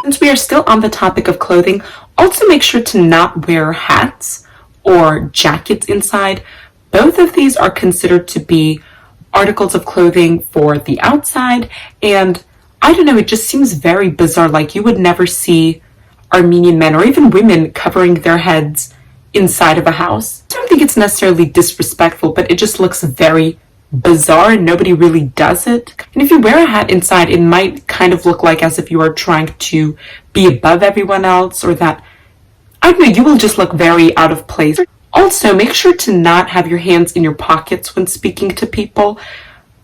Since we are still on the topic of clothing, also make sure to not wear hats or jackets inside. Both of these are considered to be articles of clothing for the outside, and I don't know, it just seems very bizarre. Like, you would never see Armenian men or even women covering their heads inside of a house. I don't think it's necessarily disrespectful, but it just looks very bizarre and nobody really does it. And if you wear a hat inside, it might kind of look like as if you are trying to be above everyone else, or that, I don't know, you will just look very out of place. Also, make sure to not have your hands in your pockets when speaking to people.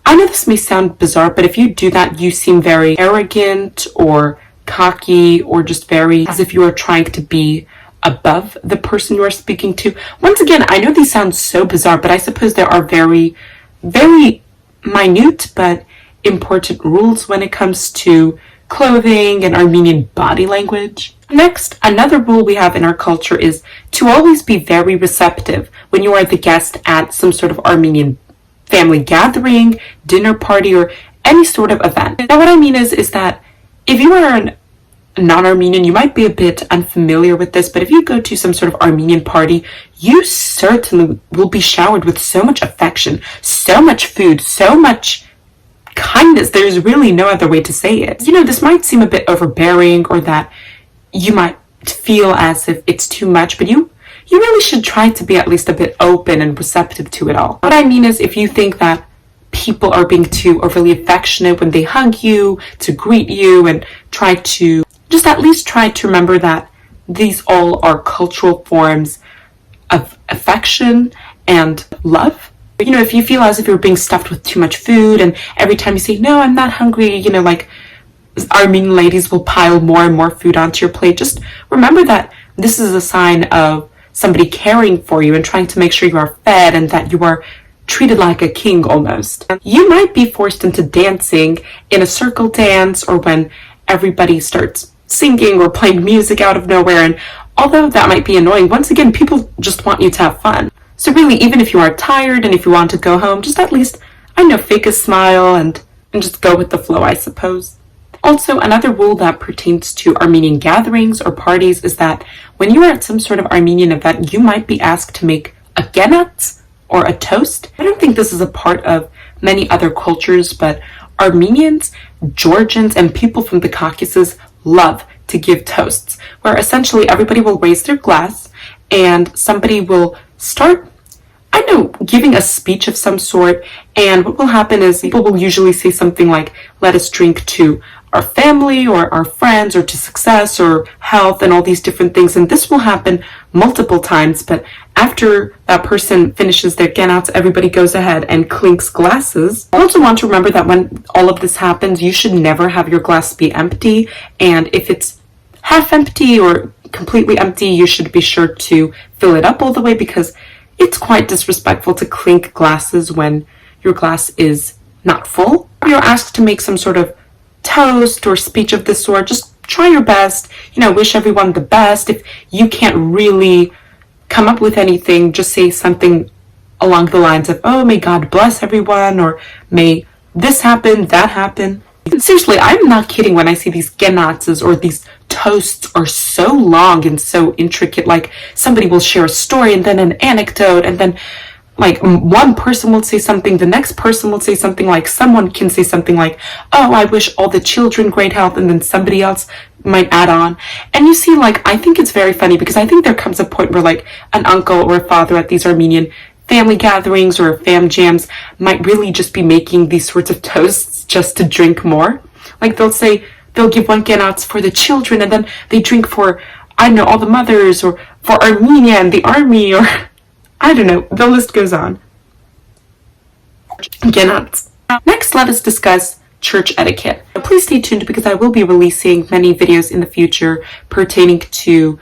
I know this may sound bizarre, but if you do that, you seem very arrogant or cocky, or just very as if you are trying to be above the person you are speaking to. Once again, I know these sound so bizarre, but I suppose there are very minute but important rules when it comes to clothing and Armenian body language. Next, another rule we have in our culture is to always be very receptive when you are the guest at some sort of Armenian family gathering, dinner party, or any sort of event. Now, what I mean is that if you are a non-Armenian, you might be a bit unfamiliar with this, but if you go to some sort of Armenian party, you certainly will be showered with so much affection, so much food, so much kindness. There's really no other way to say it. You know, this might seem a bit overbearing, or that you might feel as if it's too much, but you really should try to be at least a bit open and receptive to it all. What I mean is, if you think that people are being too overly affectionate when they hug you, to greet you, and try to just at least try to remember that these all are cultural forms of affection and love. You know, if you feel as if you're being stuffed with too much food, and every time you say, no, I'm not hungry, you know, like Armenian ladies will pile more and more food onto your plate, just remember that this is a sign of somebody caring for you and trying to make sure you are fed and that you are treated like a king almost. You might be forced into dancing in a circle dance, or when everybody starts singing or playing music out of nowhere, and although that might be annoying, once again, people just want you to have fun. So really, even if you are tired and if you want to go home, just at least, I know, fake a smile and just go with the flow, I suppose. Also, another rule that pertains to Armenian gatherings or parties is that when you are at some sort of Armenian event, you might be asked to make a genat or a toast. I don't think this is a part of many other cultures, but Armenians, Georgians, and people from the Caucasus love to give toasts, where essentially everybody will raise their glass and somebody will start, I know, giving a speech of some sort, and what will happen is people will usually say something like, let us drink to our family or our friends, or to success or health, and all these different things. And this will happen multiple times, but after that person finishes their genats, everybody goes ahead and clinks glasses. I also want to remember that when all of this happens, you should never have your glass be empty, and if it's half empty or completely empty, you should be sure to fill it up all the way, because it's quite disrespectful to clink glasses when your glass is not full. If you're asked to make some sort of toast or speech of this sort, just try your best, you know, wish everyone the best. If you can't really come up with anything, just say something along the lines of, oh, may God bless everyone, or may this happen, that happen. Seriously, I'm not kidding when I see these genats or these toasts are so long and so intricate. Like, somebody will share a story and then an anecdote, and then like one person will say something, the next person will say something, like someone can say something like, oh, I wish all the children great health, and then somebody else might add on. And you see, like, I think it's very funny, because I think there comes a point where like an uncle or a father at these Armenian family gatherings or fam jams might really just be making these sorts of toasts just to drink more. Like, they'll give one genats for the children, and then they drink for, I don't know, all the mothers, or for Armenia and the army, or I don't know, the list goes on. Genats. Next, let us discuss church etiquette. Please stay tuned, because I will be releasing many videos in the future pertaining to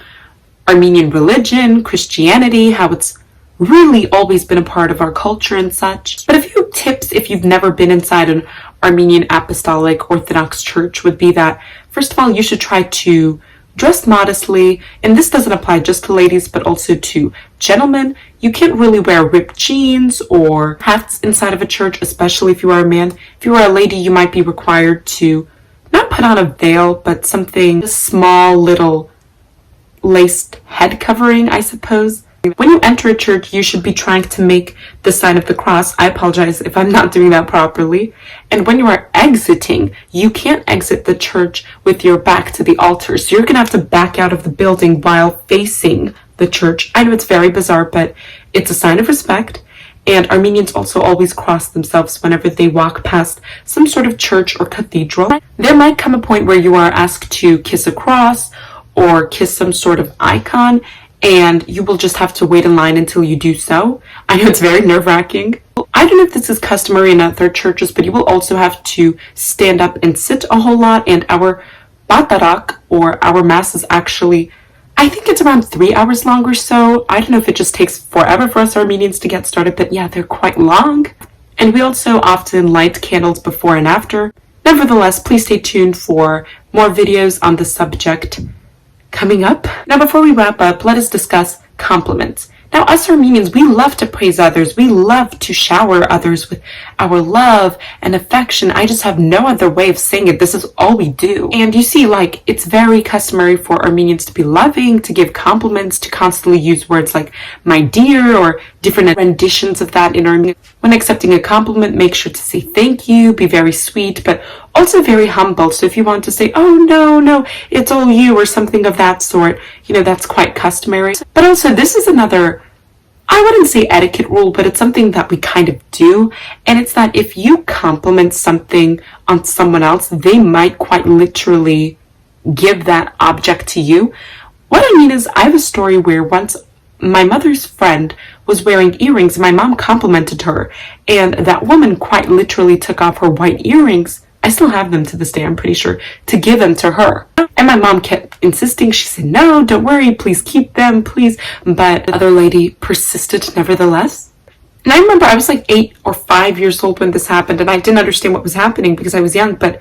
Armenian religion, Christianity, how it's really always been a part of our culture and such. But a few tips if you've never been inside an Armenian Apostolic Orthodox church would be that, first of all, you should try to dress modestly, and this doesn't apply just to ladies but also to gentlemen. You can't really wear ripped jeans or hats inside of a church, especially if you are a man. If you are a lady, you might be required to not put on a veil, but something, a small little laced head covering, I suppose. When you enter a church, you should be trying to make the sign of the cross. I apologize if I'm not doing that properly. And when you are exiting, you can't exit the church with your back to the altar. So you're going to have to back out of the building while facing the church. I know it's very bizarre, but it's a sign of respect. And Armenians also always cross themselves whenever they walk past some sort of church or cathedral. There might come a point where you are asked to kiss a cross or kiss some sort of icon, and you will just have to wait in line until you do so. I know it's very nerve-wracking. I don't know if this is customary in other churches, but you will also have to stand up and sit a whole lot, and our batarak, or our mass, is actually, I think it's around 3 hours long or so. I don't know if it just takes forever for us Armenians to get started, but yeah, they're quite long. And we also often light candles before and after. Nevertheless, please stay tuned for more videos on the subject coming up. Now, before we wrap up, let us discuss compliments. Now, us Armenians, we love to praise others. We love to shower others with our love and affection. I just have no other way of saying it. This is all we do. And you see, like, it's very customary for Armenians to be loving, to give compliments, to constantly use words like my dear or different renditions of that in Armenian. When accepting a compliment, make sure to say thank you, be very sweet, but also very humble. So if you want to say, oh, no, it's all you, or something of that sort, you know, that's quite customary. But also, this is another, I wouldn't say etiquette rule, but it's something that we kind of do. And it's that if you compliment something on someone else, they might quite literally give that object to you. What I mean is, I have a story where once my mother's friend was wearing earrings. My mom complimented her, and that woman quite literally took off her white earrings. I still have them to this day, I'm pretty sure, to give them to her. And my mom kept insisting. She said, no, don't worry, please keep them, please. But the other lady persisted nevertheless. And I remember I was like 8 or 5 years old when this happened, and I didn't understand what was happening because I was young. But,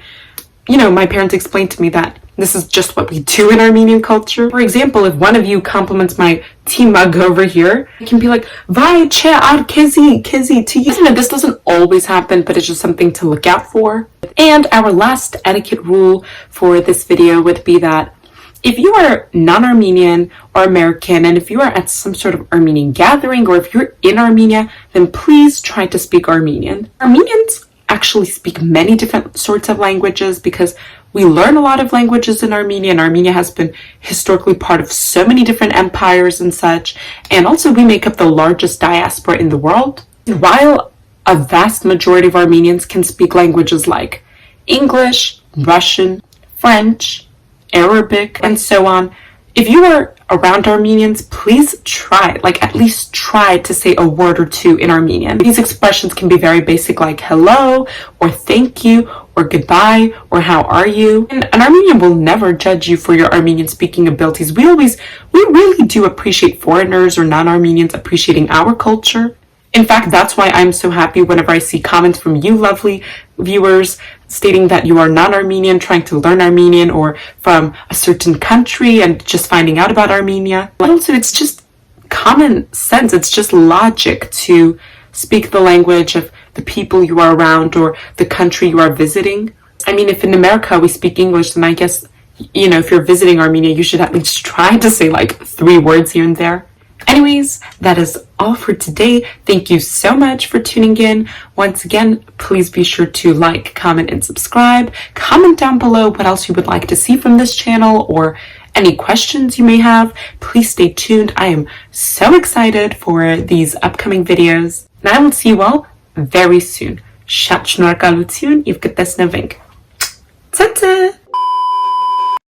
you know, my parents explained to me that this is just what we do in Armenian culture. For example, if one of you compliments my tea mug over here, it can be like, vai che ar kezi to you. You know, this doesn't always happen, but it's just something to look out for. And our last etiquette rule for this video would be that if you are non-Armenian or American, and if you are at some sort of Armenian gathering, or if you're in Armenia, then please try to speak Armenian. Armenians actually speak many different sorts of languages because we learn a lot of languages in Armenia, and Armenia has been historically part of so many different empires and such. And also we make up the largest diaspora in the world. And while a vast majority of Armenians can speak languages like English, Russian, French, Arabic, and so on, if you are around Armenians, please try, like at least try to say a word or two in Armenian. These expressions can be very basic, like hello, or thank you, or goodbye, or how are you? And an Armenian will never judge you for your Armenian speaking abilities. We really do appreciate foreigners or non-Armenians appreciating our culture. In fact, that's why I'm so happy whenever I see comments from you lovely viewers stating that you are non-Armenian, trying to learn Armenian, or from a certain country and just finding out about Armenia. But also, it's just common sense. It's just logic to speak the language of the people you are around or the country you are visiting. I mean, if in America we speak English, then I guess, you know, if you're visiting Armenia, you should at least try to say like 3 words here and there. Anyways, that is all for today. Thank you so much for tuning in. Once again, please be sure to like, comment, and subscribe. Comment down below what else you would like to see from this channel or any questions you may have. Please stay tuned. I am so excited for these upcoming videos. And I will see you all very soon. Շատ շնորհակալություն եւ կտեսնվենք. Ցա ցա